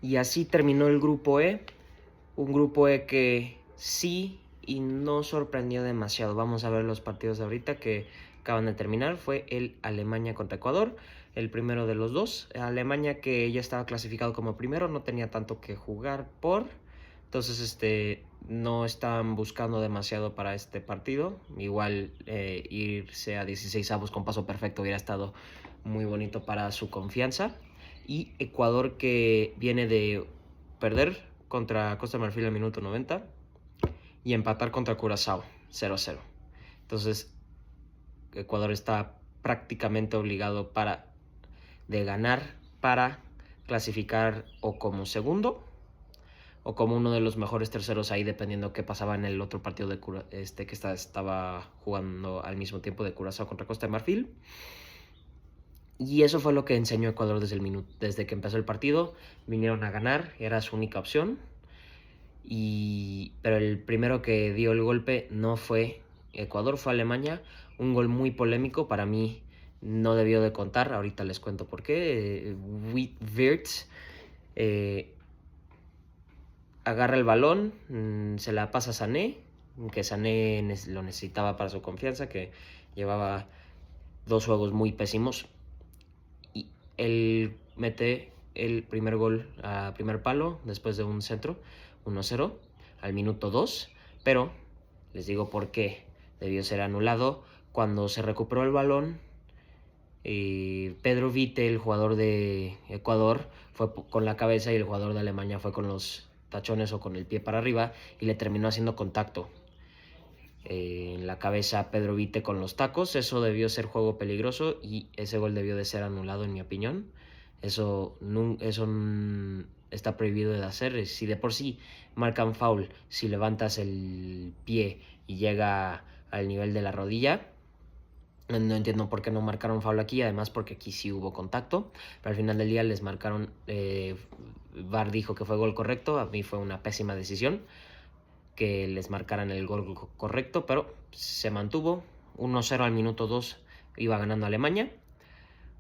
Y así terminó el grupo E, un grupo E que sí y no sorprendió demasiado. Vamos a ver los partidos ahorita que acaban de terminar. Fue el Alemania contra Ecuador, el primero de los dos. Alemania, que ya estaba clasificado como primero, no tenía tanto que jugar por... Entonces, no estaban buscando demasiado para este partido. Igual irse a 16 avos con paso perfecto hubiera estado muy bonito para su confianza. Y Ecuador, que viene de perder contra Costa de Marfil al minuto 90 y empatar contra Curazao 0-0. Entonces, Ecuador está prácticamente obligado de ganar para clasificar o como segundo o como uno de los mejores terceros ahí, dependiendo qué pasaba en el otro partido de que estaba jugando al mismo tiempo de Curazao contra Costa de Marfil. Y eso fue lo que enseñó Ecuador desde que empezó el partido. Vinieron a ganar, era su única opción. Pero el primero que dio el golpe no fue Ecuador, fue Alemania. Un gol muy polémico, para mí no debió de contar. Ahorita les cuento por qué. Wirtz agarra el balón, se la pasa a Sané, que Sané lo necesitaba para su confianza, que llevaba 2 juegos muy pésimos. Y él mete el primer gol a primer palo después de un centro, 1-0 al minuto 2, pero les digo por qué debió ser anulado. Cuando se recuperó el balón, Pedro Vite, el jugador de Ecuador, fue con la cabeza y el jugador de Alemania fue con los tachones o con el pie para arriba y le terminó haciendo contacto en la cabeza a Pedro Vite con los tacos. Eso debió ser juego peligroso y ese gol debió de ser anulado, en mi opinión. Eso está prohibido de hacer. Si de por sí marcan foul si levantas el pie y llega al nivel de la rodilla, no entiendo por qué no marcaron foul aquí, además porque aquí sí hubo contacto, pero al final del día les marcaron, VAR dijo que fue gol correcto, a mí fue una pésima decisión que les marcaran el gol correcto, pero se mantuvo 1-0 al minuto 2, iba ganando Alemania,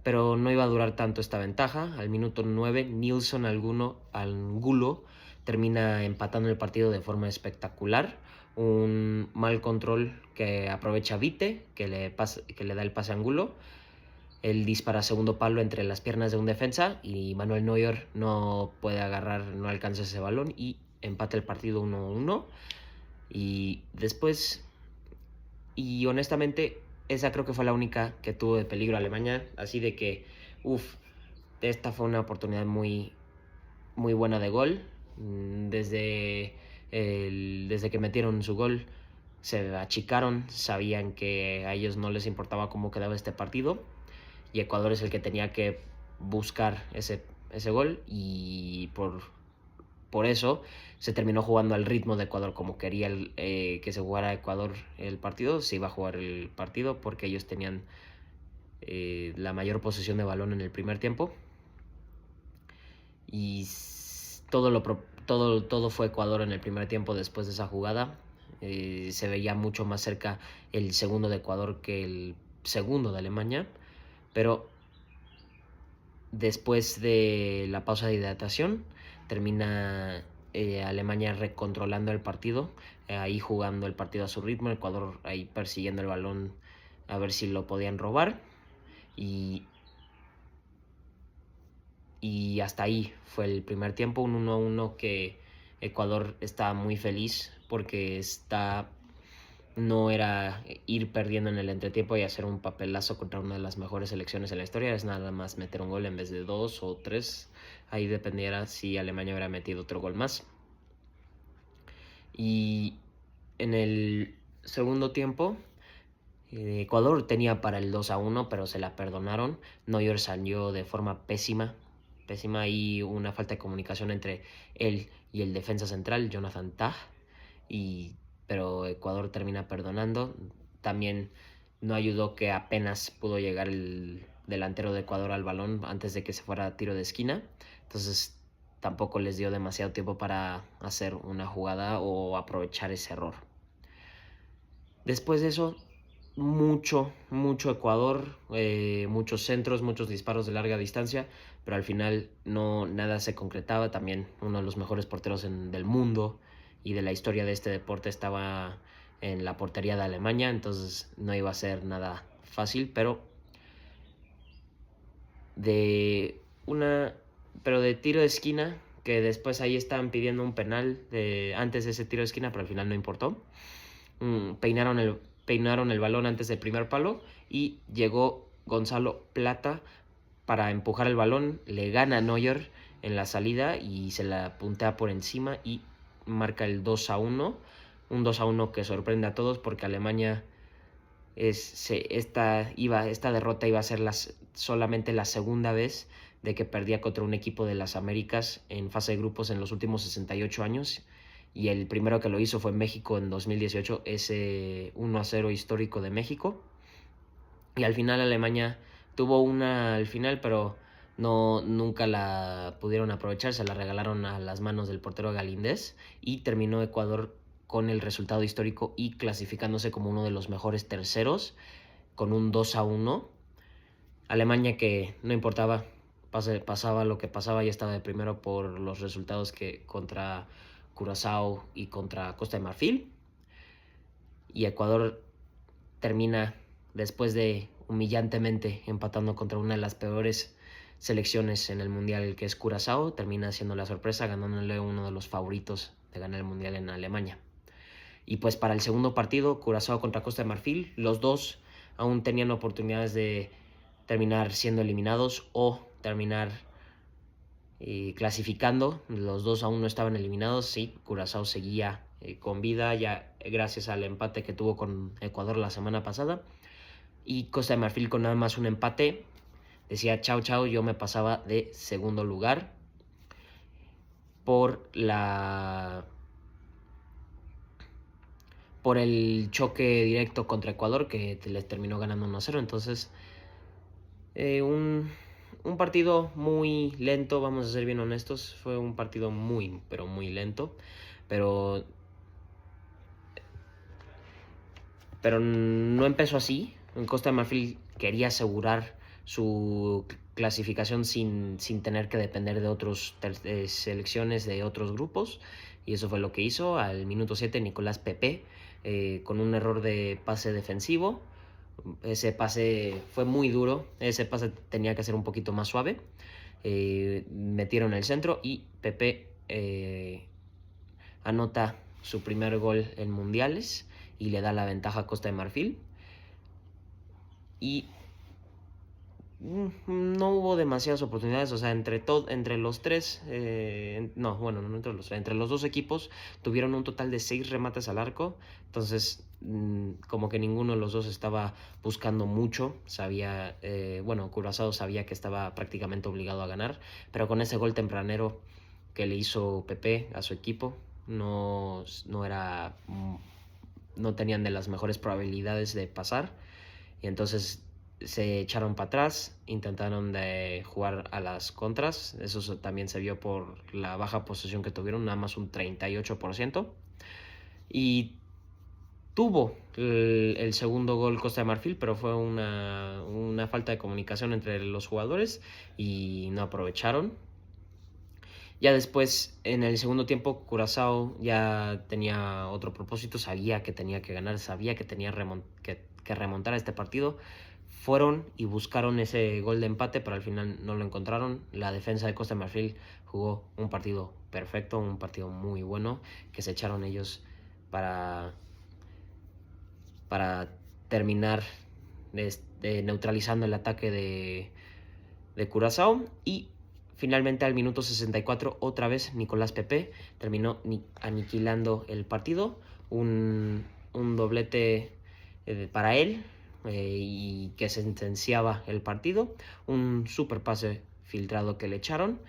pero no iba a durar tanto esta ventaja. Al minuto 9, Nilsson Angulo termina empatando el partido de forma espectacular. Un mal control que aprovecha Vite, que le da el pase a Angulo. Él dispara a segundo palo entre las piernas de un defensa y Manuel Neuer no puede agarrar, no alcanza ese balón y empata el partido 1-1. Y después, y honestamente, esa creo que fue la única que tuvo de peligro Alemania. Así de que, esta fue una oportunidad muy, muy buena de gol. Desde que metieron su gol, se achicaron, sabían que a ellos no les importaba cómo quedaba este partido. Y Ecuador es el que tenía que buscar ese gol. Y por eso se terminó jugando al ritmo de Ecuador, como quería que se jugara Ecuador el partido, se iba a jugar el partido porque ellos tenían la mayor posesión de balón en el primer tiempo. Y todo fue Ecuador en el primer tiempo después de esa jugada. Se veía mucho más cerca el segundo de Ecuador que el segundo de Alemania, pero después de la pausa de hidratación termina Alemania recontrolando el partido, ahí jugando el partido a su ritmo, Ecuador ahí persiguiendo el balón a ver si lo podían robar y hasta ahí fue el primer tiempo, un 1-1 que Ecuador está muy feliz porque no era ir perdiendo en el entretiempo y hacer un papelazo contra una de las mejores selecciones en la historia, es nada más meter un gol en vez de 2 o 3, ahí dependiera si Alemania hubiera metido otro gol más. Y en el segundo tiempo, Ecuador tenía para el 2-1, pero se la perdonaron. Neuer salió de forma pésima y una falta de comunicación entre él y el defensa central, Jonathan Tah, pero Ecuador termina perdonando. También no ayudó que apenas pudo llegar el delantero de Ecuador al balón antes de que se fuera a tiro de esquina, entonces tampoco les dio demasiado tiempo para hacer una jugada o aprovechar ese error. Después de eso, mucho Ecuador, muchos centros, muchos disparos de larga distancia, pero al final no nada se concretaba. También uno de los mejores porteros del mundo y de la historia de este deporte estaba en la portería de Alemania, entonces no iba a ser nada fácil, de una de tiro de esquina, que después ahí estaban pidiendo un penal antes de ese tiro de esquina, pero al final no importó. Peinaron el balón antes del primer palo y llegó Gonzalo Plata para empujar el balón, le gana a Neuer en la salida y se la puntea por encima y marca el 2-1, un 2-1 que sorprende a todos porque Alemania esta derrota iba a ser solamente la segunda vez de que perdía contra un equipo de las Américas en fase de grupos en los últimos 68 años. Y el primero que lo hizo fue México en 2018, ese 1-0 histórico de México. Y al final Alemania tuvo una al final, pero nunca la pudieron aprovechar, se la regalaron a las manos del portero Galíndez y terminó Ecuador con el resultado histórico y clasificándose como uno de los mejores terceros con un 2-1. Alemania, que no importaba, pasaba lo que pasaba, ya estaba de primero por los resultados que contra Curazao y contra Costa de Marfil. Y Ecuador termina después de humillantemente empatando contra una de las peores selecciones en el Mundial, que es Curazao, termina siendo la sorpresa, ganándole uno de los favoritos de ganar el Mundial en Alemania. Y pues para el segundo partido, Curazao contra Costa de Marfil, los dos aún tenían oportunidades de terminar siendo eliminados o terminar clasificando. Los dos aún no estaban eliminados, sí, Curazao seguía con vida ya gracias al empate que tuvo con Ecuador la semana pasada. Y Costa de Marfil, con nada más un empate, decía chao chao, yo me pasaba de segundo lugar por el choque directo contra Ecuador, que les terminó ganando 1-0. Entonces un partido muy lento, vamos a ser bien honestos, fue un partido muy, pero muy lento, pero no empezó así. En Costa de Marfil quería asegurar su clasificación sin tener que depender de otras selecciones de otros grupos, y eso fue lo que hizo. Al minuto 7 Nicolás Pepe, con un error de pase defensivo, ese pase fue muy duro, ese pase tenía que ser un poquito más suave, metieron el centro y Pepe anota su primer gol en mundiales y le da la ventaja a Costa de Marfil. Y no hubo demasiadas oportunidades, o sea, entre los tres, entre los dos equipos tuvieron un total de 6 remates al arco, entonces como que ninguno de los dos estaba buscando mucho. Curazao sabía que estaba prácticamente obligado a ganar, pero con ese gol tempranero que le hizo Pepe a su equipo, no tenían de las mejores probabilidades de pasar, y entonces se echaron para atrás, intentaron de jugar a las contras. Eso también se vio por la baja posesión que tuvieron, nada más un 38%. Y tuvo el segundo gol Costa de Marfil, pero fue una falta de comunicación entre los jugadores y no aprovecharon. Ya después, en el segundo tiempo, Curazao ya tenía otro propósito, sabía que tenía que ganar, sabía que tenía que remontar a este partido. Fueron y buscaron ese gol de empate, pero al final no lo encontraron. La defensa de Costa de Marfil jugó un partido perfecto, un partido muy bueno, que se echaron ellos para terminar neutralizando el ataque de Curazao. Y finalmente al minuto 64, otra vez Nicolás Pepe terminó aniquilando el partido. Un doblete para él, y que sentenciaba el partido. Un super pase filtrado que le echaron,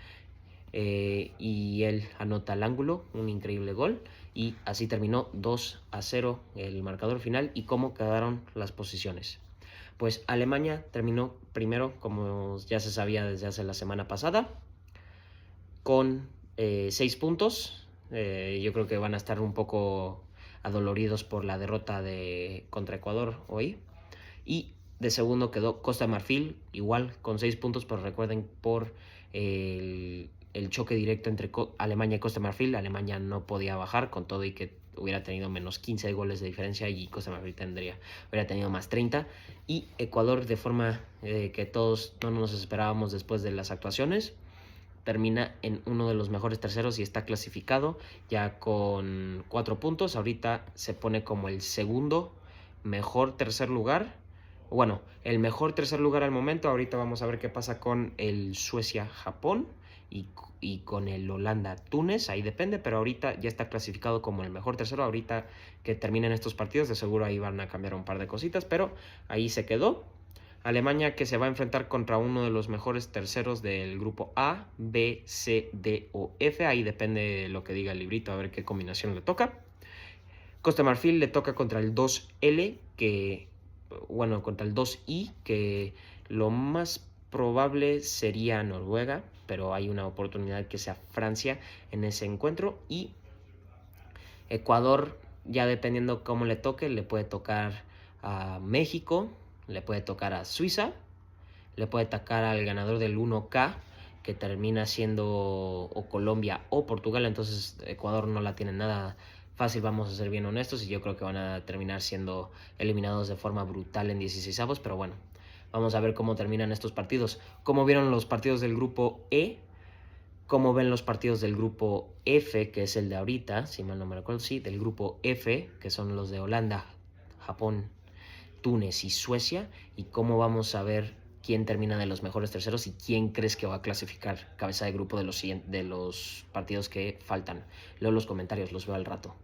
y él anota al ángulo, un increíble gol. Y así terminó 2-0 el marcador final. ¿Y cómo quedaron las posiciones? Pues Alemania terminó primero, como ya se sabía desde hace la semana pasada, con 6 puntos. Yo creo que van a estar un poco adoloridos por la derrota contra Ecuador hoy. Y de segundo quedó Costa de Marfil, igual con 6 puntos, pero recuerden por el choque directo entre Alemania y Costa de Marfil. Alemania no podía bajar con todo y que hubiera tenido menos 15 goles de diferencia y Costa de Marfil hubiera tenido más 30. Y Ecuador, de forma que todos no nos esperábamos después de las actuaciones, termina en uno de los mejores terceros y está clasificado ya con 4 puntos. Ahorita se pone como el segundo mejor tercer lugar. Bueno, el mejor tercer lugar al momento. Ahorita vamos a ver qué pasa con el Suecia-Japón y con el Holanda-Túnez. Ahí depende, pero ahorita ya está clasificado como el mejor tercero. Ahorita que terminen estos partidos, de seguro ahí van a cambiar un par de cositas, pero ahí se quedó. Alemania, que se va a enfrentar contra uno de los mejores terceros del grupo A, B, C, D o F. Ahí depende de lo que diga el librito, a ver qué combinación le toca. Costa de Marfil le toca contra el 2L, contra el 2I, que lo más probable sería Noruega, pero hay una oportunidad que sea Francia en ese encuentro. Y Ecuador, ya dependiendo cómo le toque, le puede tocar a México, le puede tocar a Suiza, le puede tocar al ganador del 1K, que termina siendo o Colombia o Portugal. Entonces Ecuador no la tiene nada fácil, vamos a ser bien honestos, y yo creo que van a terminar siendo eliminados de forma brutal en 16avos, pero bueno, vamos a ver cómo terminan estos partidos. ¿Cómo vieron los partidos del grupo E? ¿Cómo ven los partidos del grupo F, que es el de ahorita, si mal no me recuerdo, sí, del grupo F, que son los de Holanda, Japón, Túnez y Suecia? ¿Y cómo vamos a ver quién termina de los mejores terceros y quién crees que va a clasificar cabeza de grupo de los partidos que faltan? Leo los comentarios, los veo al rato.